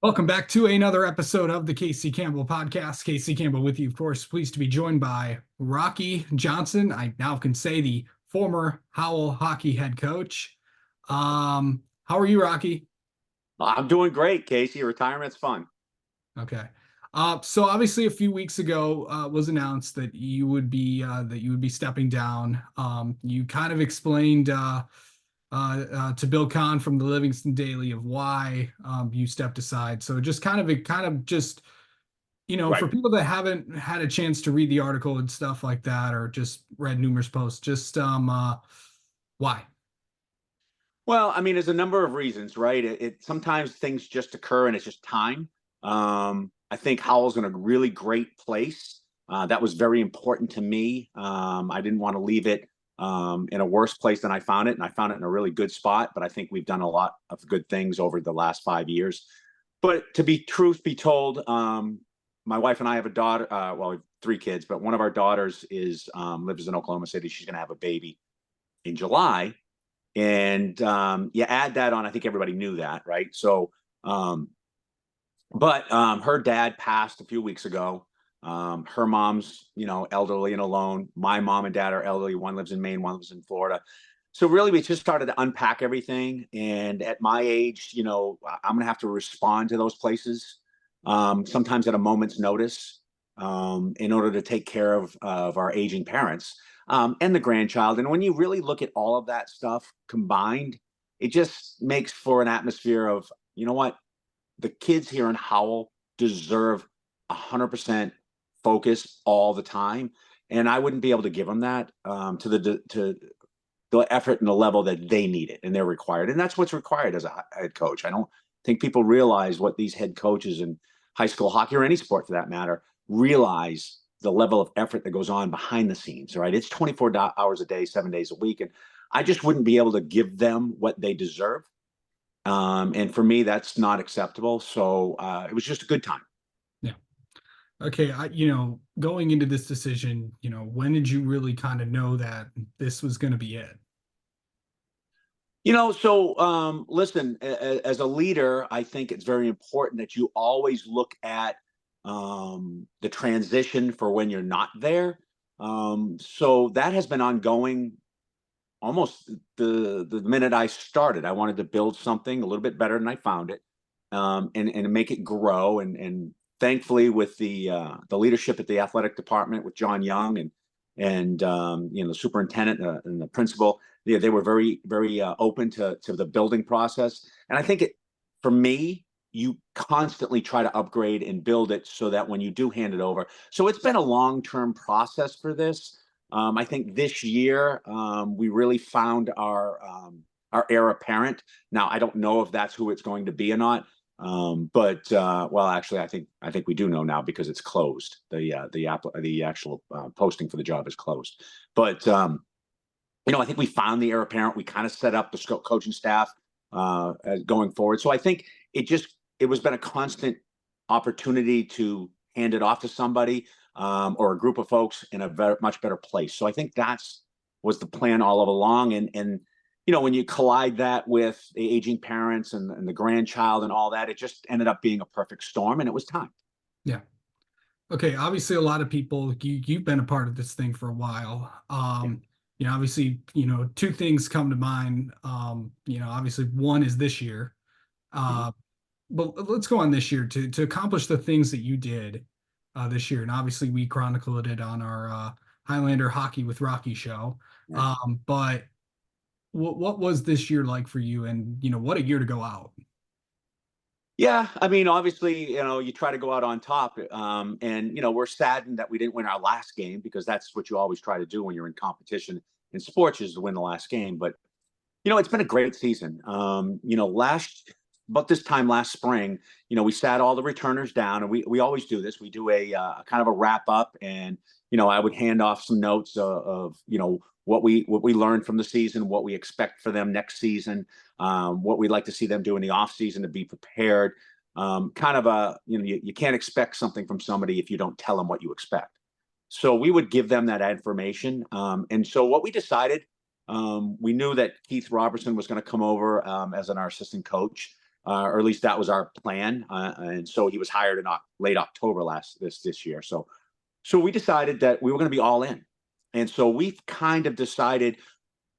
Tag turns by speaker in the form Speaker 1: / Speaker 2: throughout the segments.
Speaker 1: Welcome back to another episode of the Casey Campbell podcast. Casey Campbell with you, of course. Pleased to be joined by Rocky Johnson. I now can say the former Howell Hockey head coach. How are you, Rocky?
Speaker 2: I'm doing great, Casey. Retirement's fun.
Speaker 1: Okay. So obviously a few weeks ago was announced that you would be stepping down. You kind of explained to Bill Kahn from the Livingston Daily of why you stepped aside. So just just
Speaker 2: Right.
Speaker 1: for people that haven't had a chance to read the article and stuff like that, or just read numerous posts, just why?
Speaker 2: Well, I mean, there's a number of reasons, right? It sometimes things just occur and it's just time. I think Howell's in a really great place. That was very important to me. I didn't want to leave it in a worse place than I found it, and I found it in a really good spot. But I think we've done a lot of good things over the last 5 years. But to be truth be told, my wife and I have a daughter. Well, we have three kids, but one of our daughters is lives in Oklahoma City. She's going to have a baby in July, and you add that on. I think everybody knew that, right? So, but her dad passed a few weeks ago. Her mom's, elderly and alone. My mom and dad are elderly. One lives in Maine, one lives in Florida. So really, we just started to unpack everything. And at my age, I'm going to have to respond to those places, sometimes at a moment's notice, in order to take care of our aging parents, and the grandchild. And when you really look at all of that stuff combined, it just makes for an atmosphere of, you know what, the kids here in Howell deserve 100% focus all the time, and I wouldn't be able to give them that, to the effort and the level that they need it and they're required. And that's what's required as a head coach. I don't think people realize what these head coaches in high school hockey, or any sport for that matter, realize the level of effort that goes on behind the scenes, right? It's 24 hours a day, 7 days a week. And I just wouldn't be able to give them what they deserve. And for me, that's not acceptable. So it was just a good time.
Speaker 1: Yeah. Okay. Going into this decision, when did you really kind of know that this was going to be it?
Speaker 2: Listen, as a leader, I think it's very important that you always look at the transition for when you're not there. So that has been ongoing almost the minute I started. I wanted to build something a little bit better than I found it, and make it grow. And thankfully, with the leadership at the athletic department with John Young and the superintendent and the principal, they were very very open to the building process. And I think for me, you constantly try to upgrade and build it so that when you do hand it over. So it's been a long-term process for this. I think this year we really found our heir apparent. Now I don't know if that's who it's going to be or not, but well, actually, I think we do know now because it's closed. The actual posting for the job is closed. But I think we found the heir apparent. We kind of set up the coaching staff going forward. So I think it was been a constant opportunity to hand it off to somebody, or a group of folks in a much better place. So I think that's was the plan all along. And when you collide that with the aging parents and the grandchild and all that, it just ended up being a perfect storm, and it was time.
Speaker 1: Yeah. Okay, obviously a lot of people you've been a part of this thing for a while.
Speaker 2: Yeah.
Speaker 1: Obviously, two things come to mind. Obviously one is this year.
Speaker 2: Mhm.
Speaker 1: But let's go on this year to accomplish the things that you did this year. And obviously we chronicled it on our Highlander Hockey with Rocky show.
Speaker 2: Yeah.
Speaker 1: But what was this year like for you? And what a year to go out.
Speaker 2: Yeah, I mean, obviously, you try to go out on top, and we're saddened that we didn't win our last game, because that's what you always try to do when you're in competition in sports, is to win the last game. But it's been a great season. Last about this time last spring, we sat all the returners down, and we always do this. We do a kind of a wrap up, and I would hand off some notes of what we learned from the season, what we expect for them next season, what we'd like to see them do in the off season to be prepared. Kind of you can't expect something from somebody if you don't tell them what you expect. So we would give them that information. And so what we decided, we knew that Keith Robertson was going to come over as our assistant coach. or at least that was our plan. And so he was hired in late October this year. So we decided that we were going to be all in, and so we've kind of decided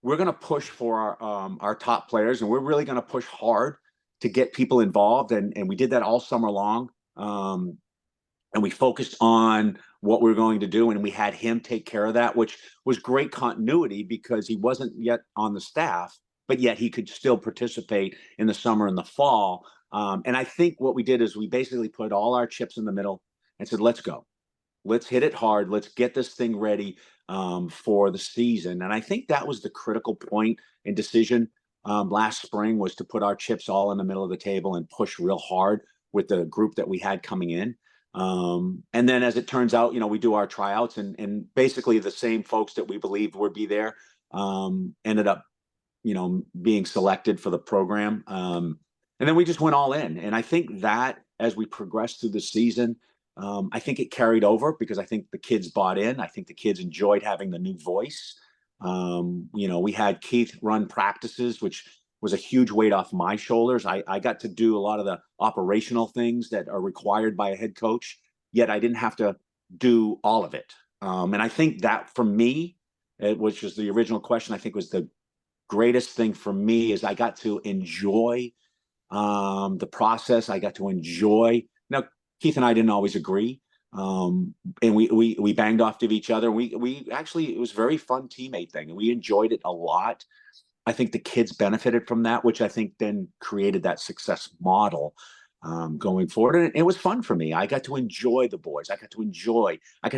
Speaker 2: we're going to push for our top players, and we're really going to push hard to get people involved, and we did that all summer long. And we focused on what we were going to do, and we had him take care of that, which was great continuity because he wasn't yet on the staff, but yet he could still participate in the summer and the fall. And I think what we did is we basically put all our chips in the middle and said, let's go. Let's hit it hard. Let's get this thing ready for the season. And I think that was the critical point in decision last spring, was to put our chips all in the middle of the table and push real hard with the group that we had coming in. And then as it turns out, we do our tryouts, and basically the same folks that we believed would be there ended up, being selected for the program. And then we just went all in. And I think that as we progressed through the season, I think it carried over because I think the kids bought in. I think the kids enjoyed having the new voice. We had Keith run practices, which was a huge weight off my shoulders. I got to do a lot of the operational things that are required by a head coach, yet I didn't have to do all of it. And I think that for me, which was the original question, I think was the greatest thing for me, is I got to enjoy the process. I got to enjoy. Now, Keith and I didn't always agree. And we banged off to each other. We actually, it was a very fun teammate thing, and we enjoyed it a lot. I think the kids benefited from that, which I think then created that success model going forward. And it was fun for me. I got to enjoy the boys. I got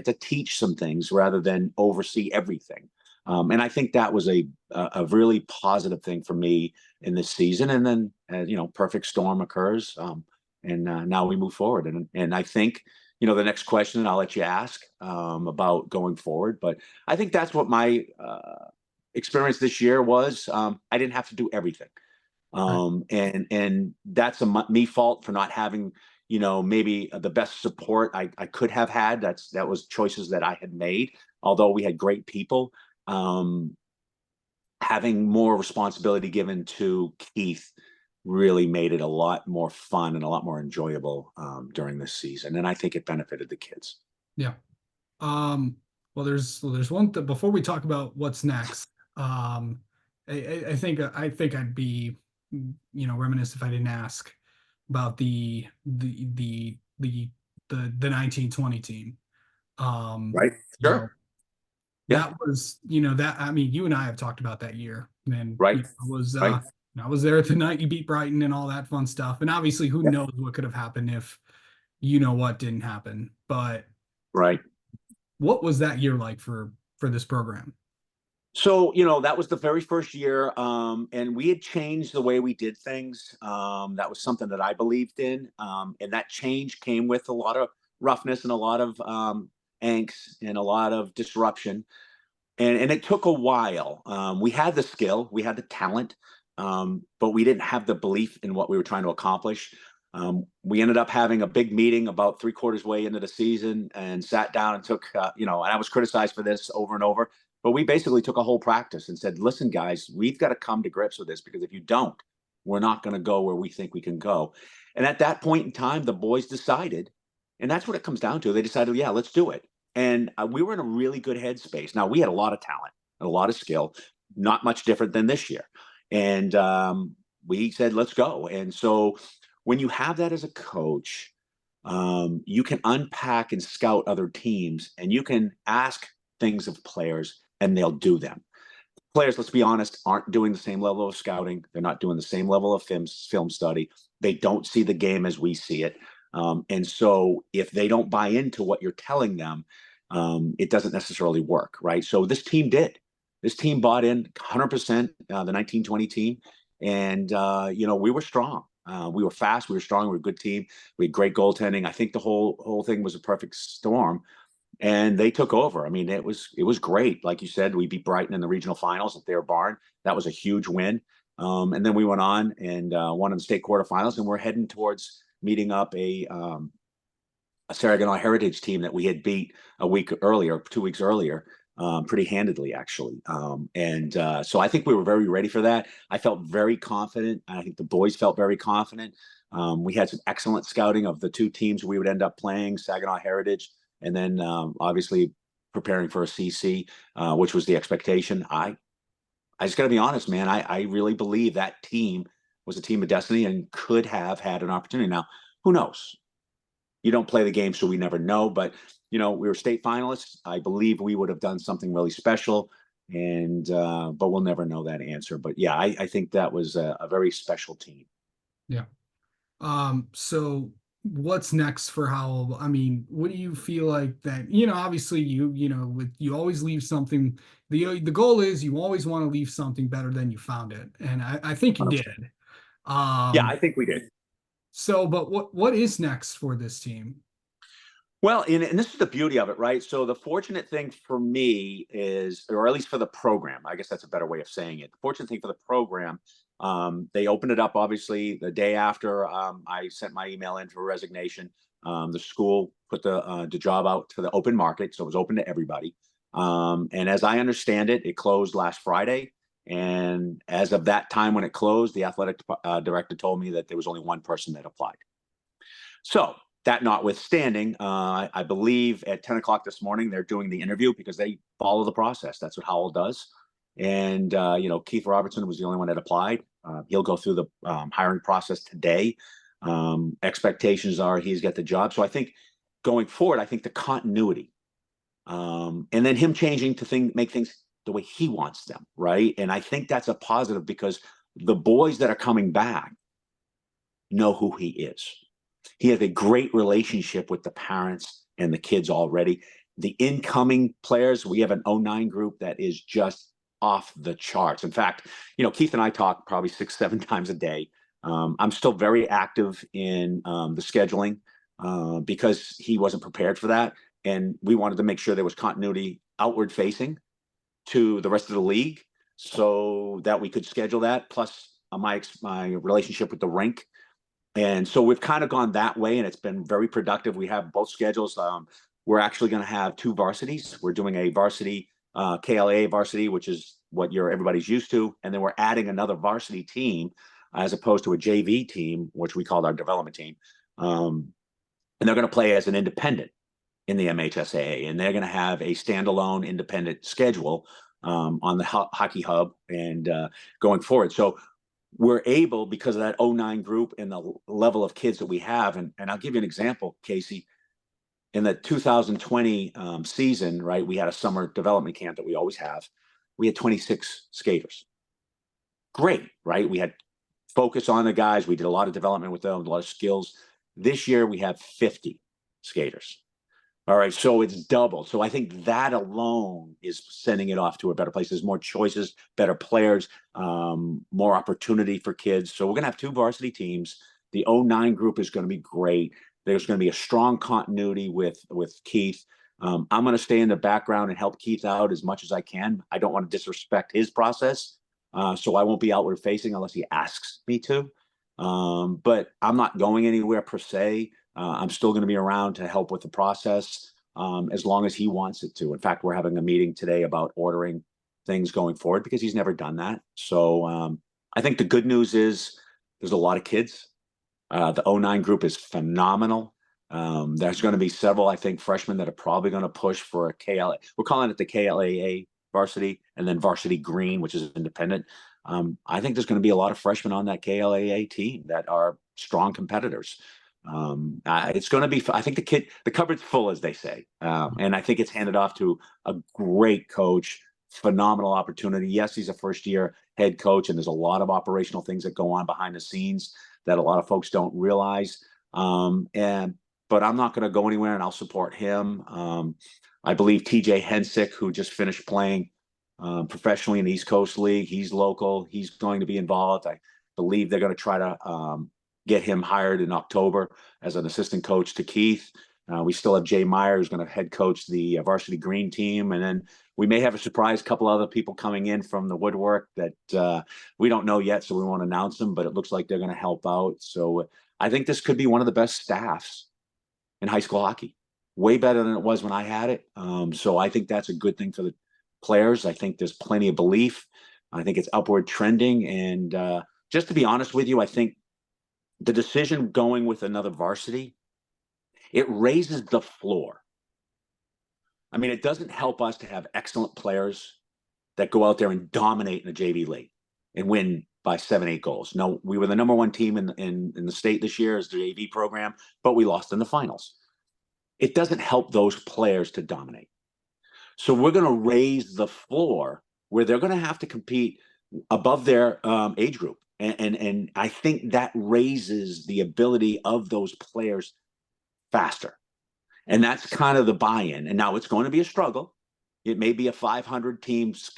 Speaker 2: to teach some things rather than oversee everything. And I think that was a really positive thing for me in this season. And then, perfect storm occurs. And now we move forward. And I think, the next question I'll let you ask about going forward. But I think that's what my experience this year was. I didn't have to do everything. And that's me fault for not having, maybe the best support I could have had. That was choices that I had made, although we had great people. Having more responsibility given to Keith really made it a lot more fun and a lot more enjoyable during this season. And I think it benefited the kids.
Speaker 1: Yeah. Well, there's one thing before we talk about what's next. I think I'd be, reminiscent if I didn't ask about the 1920 team.
Speaker 2: Right. Sure.
Speaker 1: That was, you and I have talked about that year, and
Speaker 2: Right.
Speaker 1: I was there the night you beat Brighton and all that fun stuff. And obviously, who knows what could have happened if what didn't happen. But
Speaker 2: right.
Speaker 1: What was that year like for this program?
Speaker 2: So, that was the very first year, and we had changed the way we did things. That was something that I believed in, and that change came with a lot of roughness and a lot of angst and a lot of disruption. And it took a while. We had the skill, we had the talent, but we didn't have the belief in what we were trying to accomplish. We ended up having a big meeting about 3/4 way into the season and sat down and took, and I was criticized for this over and over, but we basically took a whole practice and said, listen, guys, we've got to come to grips with this, because if you don't, we're not going to go where we think we can go. And at that point in time, the boys decided, and that's what it comes down to. They decided, yeah, let's do it. And we were in a really good headspace. Now, we had a lot of talent and a lot of skill, not much different than this year. And we said, let's go. And so when you have that as a coach, you can unpack and scout other teams, and you can ask things of players and they'll do them. Players, let's be honest, aren't doing the same level of scouting. They're not doing the same level of film study. They don't see the game as we see it. And so if they don't buy into what you're telling them, it doesn't necessarily work, right? So this team did. This team bought in 100%, the 1920 team. And, we were strong. We were fast. We were strong. We were a good team. We had great goaltending. I think the whole thing was a perfect storm. And they took over. I mean, it was great. Like you said, we beat Brighton in the regional finals at their barn. That was a huge win. And then we went on and won in the state quarterfinals, and we're heading towards meeting up a Saginaw Heritage team that we had beat 2 weeks earlier. pretty handedly, actually. So I think we were very ready for that. I felt very confident. I think the boys felt very confident. We had some excellent scouting of the two teams we would end up playing, Saginaw Heritage, and then obviously preparing for a CC, which was the expectation. I just got to be honest, man. I really believe that team was a team of destiny and could have had an opportunity. Now, who knows? You don't play the game, so we never know. But we were state finalists. I believe we would have done something really special, and but we'll never know that answer. But yeah, I think that was a very special team.
Speaker 1: Yeah. So what's next for Howell? I mean, what do you feel like that, obviously you always leave something. The goal is you always want to leave something better than you found it. And I think you
Speaker 2: 100%.
Speaker 1: did.
Speaker 2: Yeah, I
Speaker 1: Um,
Speaker 2: think we did.
Speaker 1: so but what is next for this team?
Speaker 2: Well, and this is the beauty of it, right? So the fortunate thing for me is, or at least for the program, I guess that's a better way of saying it. The fortunate thing for the program, they opened it up obviously the day after I sent my email in for resignation. The school put the job out to the open market, so it was open to everybody. And as I understand it, it closed last Friday. And as of that time when it closed, the athletic director told me that there was only one person that applied. So that notwithstanding, I believe at 10 o'clock this morning, they're doing the interview because they follow the process. That's what Howell does. And, Keith Robertson was the only one that applied. He'll go through the hiring process today. Expectations are he's got the job. So I think going forward, I think the continuity and then him changing to make things the way he wants them. Right. And I think that's a positive because the boys that are coming back know who he is. He has a great relationship with the parents and the kids already. The incoming players, we have an '09 group that is just off the charts. In fact, Keith and I talk probably 6, 7 times a day. I'm still very active in the scheduling because he wasn't prepared for that. And we wanted to make sure there was continuity outward facing to the rest of the league so that we could schedule that. Plus, my relationship with the rink, and so we've kind of gone that way, and it's been very productive. We have both schedules. We're actually going to have two varsities. We're doing a varsity, KLA varsity, which is what everybody's used to, and then we're adding another varsity team as opposed to a JV team, which we called our development team. And they're going to play as an independent in the MHSAA, and they're going to have a standalone independent schedule on the Hockey Hub and going forward. So we're able, because of that '09 group and the level of kids that we have, and I'll give you an example, Casey. In the 2020 season, right, we had a summer development camp that we always have. We had 26 skaters. Great, right? We had focus on the guys. We did a lot of development with them, a lot of skills. This year we have 50 skaters. All right, so it's double. So I think that alone is sending it off to a better place. There's more choices, better players, more opportunity for kids. So we're going to have two varsity teams. The '09 group is going to be great. There's going to be a strong continuity with Keith. I'm going to stay in the background and help Keith out as much as I can. I don't want to disrespect his process, so I won't be outward facing unless he asks me to. But I'm not going anywhere per se. I'm still going to be around to help with the process as long as he wants it to. In fact, we're having a meeting today about ordering things going forward because he's never done that. So I think the good news is there's a lot of kids. The '09 group is phenomenal. There's going to be several, I think, freshmen that are probably going to push for a KLA. We're calling it the KLAA varsity, and then varsity green, which is independent. I think there's going to be a lot of freshmen on that KLAA team that are strong competitors. It's going to be, I think the cupboard's full, as they say. And I think it's handed off to a great coach, phenomenal opportunity. Yes, he's a first year head coach, and there's a lot of operational things that go on behind the scenes that a lot of folks don't realize. But I'm not going to go anywhere, and I'll support him. I believe TJ Hensick, who just finished playing professionally in the East Coast League, he's local. He's going to be involved. I believe they're going to try to get him hired in October as an assistant coach to Keith. We still have Jay Meyer, who's going to head coach the varsity green team. And then we may have a surprise couple other people coming in from the woodwork that we don't know yet, so we won't announce them, but it looks like they're going to help out. So I think this could be one of the best staffs in high school hockey, way better than it was when I had it. So I think that's a good thing for players. I think there's plenty of belief. I think it's upward trending. And just to be honest with you, I think the decision going with another varsity, it raises the floor. I mean, it doesn't help us to have excellent players that go out there and dominate in the JV league and win by 7, 8 goals. No, we were the number one team in the state this year as the JV program, but we lost in the finals. It doesn't help those players to dominate. So we're going to raise the floor where they're going to have to compete above their age group. And I think that raises the ability of those players faster. And that's kind of the buy-in. And now it's going to be a struggle. It may be a 500 teams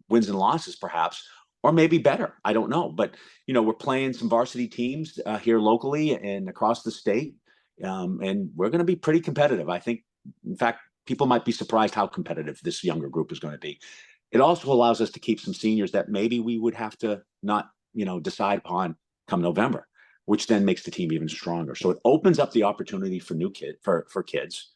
Speaker 2: wins and losses, perhaps, or maybe better. I don't know. But, we're playing some varsity teams here locally and across the state. And we're going to be pretty competitive. I think, in fact, people might be surprised how competitive this younger group is going to be. It also allows us to keep some seniors that maybe we would have to not, decide upon come November, which then makes the team even stronger. So it opens up the opportunity for for kids.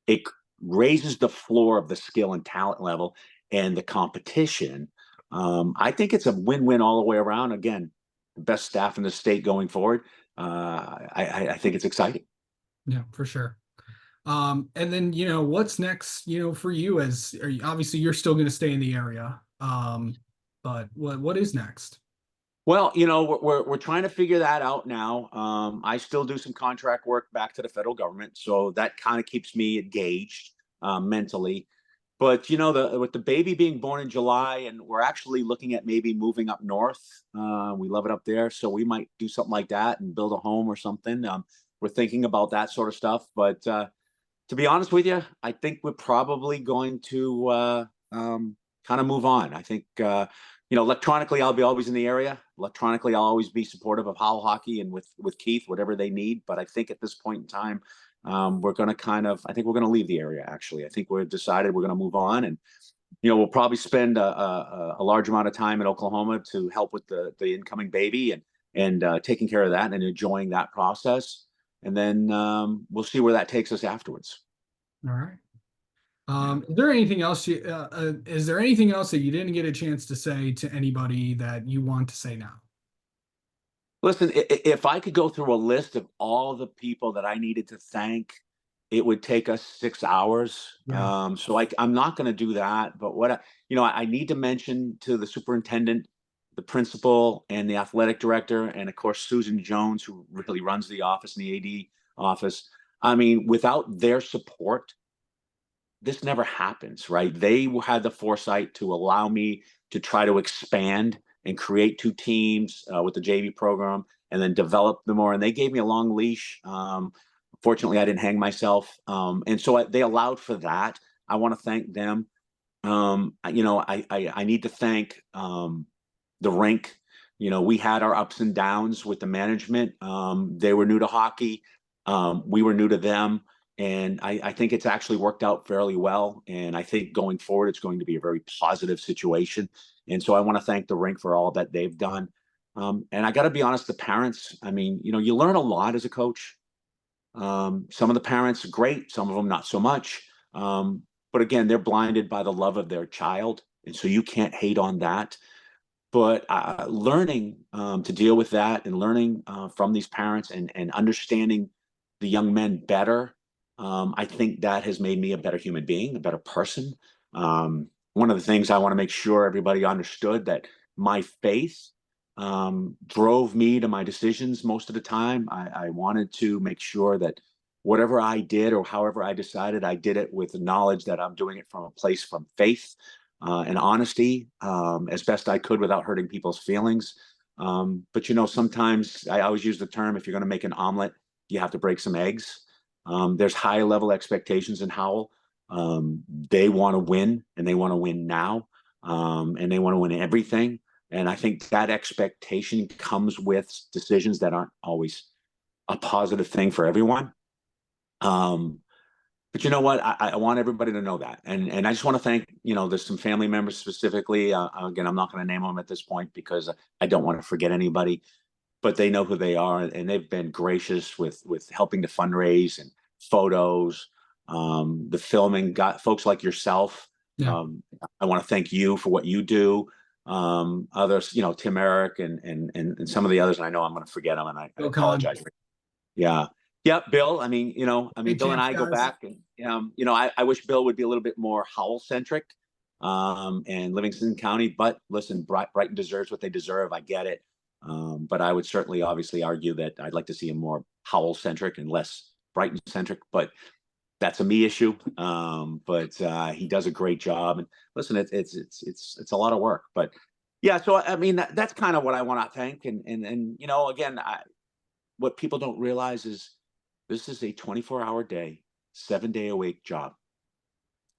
Speaker 2: It raises the floor of the skill and talent level and the competition. I think it's a win-win all the way around. Again, the best staff in the state going forward. I think it's exciting.
Speaker 1: Yeah, for sure. And then, what's next, for you obviously you're still going to stay in the area. But what is next?
Speaker 2: Well, we're trying to figure that out now. I still do some contract work back to the federal government, so that kind of keeps me engaged mentally. But with the baby being born in July, and we're actually looking at maybe moving up north. We love it up there, so we might do something like that and build a home or something. We're thinking about that sort of stuff. But to be honest with you, I think we're probably going to kind of move on. I think electronically, I'll be always in the area. Electronically, I'll always be supportive of Howell Hockey and with Keith, whatever they need. But I think at this point in time, we're going to I think we're going to leave the area. Actually, I think we're decided we're going to move on, and we'll probably spend a large amount of time in Oklahoma to help with the incoming baby and taking care of that and enjoying that process. And then we'll see where that takes us afterwards.
Speaker 1: All right. Is there anything else is there anything else that you didn't get a chance to say to anybody that you want to say now?
Speaker 2: Listen, if I could go through a list of all the people that I needed to thank, it would take us 6 hours.
Speaker 1: Yeah.
Speaker 2: So I'm not going to do that. But I need to mention to the superintendent, the principal, and the athletic director, and of course Susan Jones, who really runs the office and the AD office. I mean, without their support, this never happens, right? They had the foresight to allow me to try to expand and create 2 teams with the JV program and then develop them more. And they gave me a long leash. Fortunately, I didn't hang myself. And so they allowed for that. I want to thank them. I need to thank the rink. We had our ups and downs with the management. They were new to hockey. We were new to them. And I think it's actually worked out fairly well. And I think going forward, it's going to be a very positive situation. And so I want to thank the rink for all that they've done. And I got to be honest, the parents, I mean, you learn a lot as a coach. Some of the parents are great, some of them not so much. But again, they're blinded by the love of their child. And so you can't hate on that. But learning to deal with that and learning from these parents and understanding the young men better, I think that has made me a better human being, a better person. One of the things I want to make sure everybody understood that my faith drove me to my decisions most of the time. I wanted to make sure that whatever I did or however I decided, I did it with the knowledge that I'm doing it from a place from faith and honesty as best I could without hurting people's feelings. But sometimes I always use the term, if you're going to make an omelet, you have to break some eggs. There's high level expectations in Howell. They want to win, and they want to win now, and they want to win everything. And I think that expectation comes with decisions that aren't always a positive thing for everyone. But you know what? I want everybody to know that. And I just want to thank, there's some family members specifically. Again, I'm not going to name them at this point because I don't want to forget anybody, but they know who they are. And they've been gracious with helping to fundraise and photos, the filming, got folks like yourself
Speaker 1: Yeah.
Speaker 2: I want to thank you for what you do. Others, Tim Eric and some of the others, and I know I'm going to forget them, and I
Speaker 1: Bill Kahn.
Speaker 2: apologize. Yeah. Yeah, Bill.
Speaker 1: Hey,
Speaker 2: Bill and
Speaker 1: champs,
Speaker 2: I go
Speaker 1: guys.
Speaker 2: back, and I wish Bill would be a little bit more Howell centric, and Livingston County. But listen, Brighton deserves what they deserve. I get it. But I would certainly, obviously, argue that I'd like to see him more Howell centric and less Brighton centric. But that's a me issue. But he does a great job. And listen, it's a lot of work. But yeah, so that's kind of what I want to thank. And again, what people don't realize is this is a 24-hour day, 7-day a week job.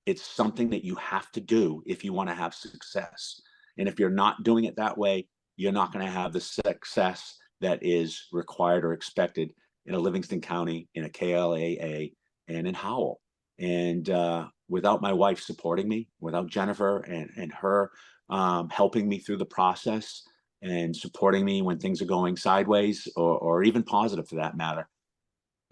Speaker 2: It's something that you have to do if you want to have success. And if you're not doing it that way, you're not going to have the success that is required or expected in a Livingston County, in a KLAA, and in Howell. And without my wife supporting me, without Jennifer and her helping me through the process and supporting me when things are going sideways or even positive for that matter,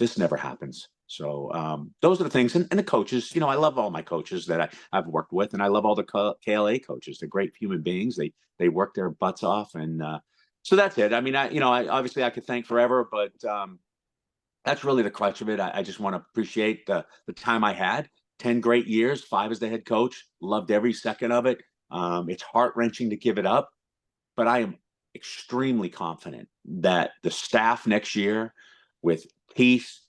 Speaker 2: this never happens. So those are the things. And the coaches, I love all my coaches that I've worked with, and I love all the KLA coaches. They're great human beings. They work their butts off. And so that's it. I obviously I could thank forever, but that's really the crutch of it. I just want to appreciate the time I had. 10 great years, 5 as the head coach. Loved every second of it. It's heart-wrenching to give it up, but I am extremely confident that the staff next year, with Keith,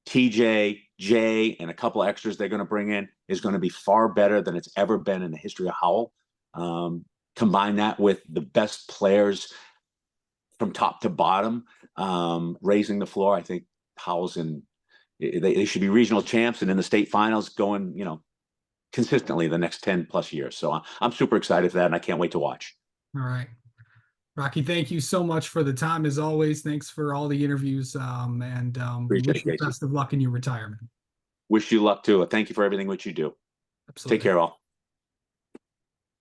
Speaker 2: TJ, Jay, and a couple of extras they're going to bring in, is going to be far better than it's ever been in the history of Howell. Combine that with the best players from top to bottom, raising the floor. I think Howell's they should be regional champs and in the state finals going, consistently the next 10 plus years. So I'm super excited for that, and I can't wait to watch.
Speaker 1: All right. Rocky, thank you so much for the time as always. Thanks for all the interviews. And we
Speaker 2: Appreciate
Speaker 1: wish
Speaker 2: it,
Speaker 1: you
Speaker 2: Casey.
Speaker 1: best of luck in your retirement.
Speaker 2: Wish you luck too. Thank you for everything which you do. Take
Speaker 1: Absolutely.
Speaker 2: care, all.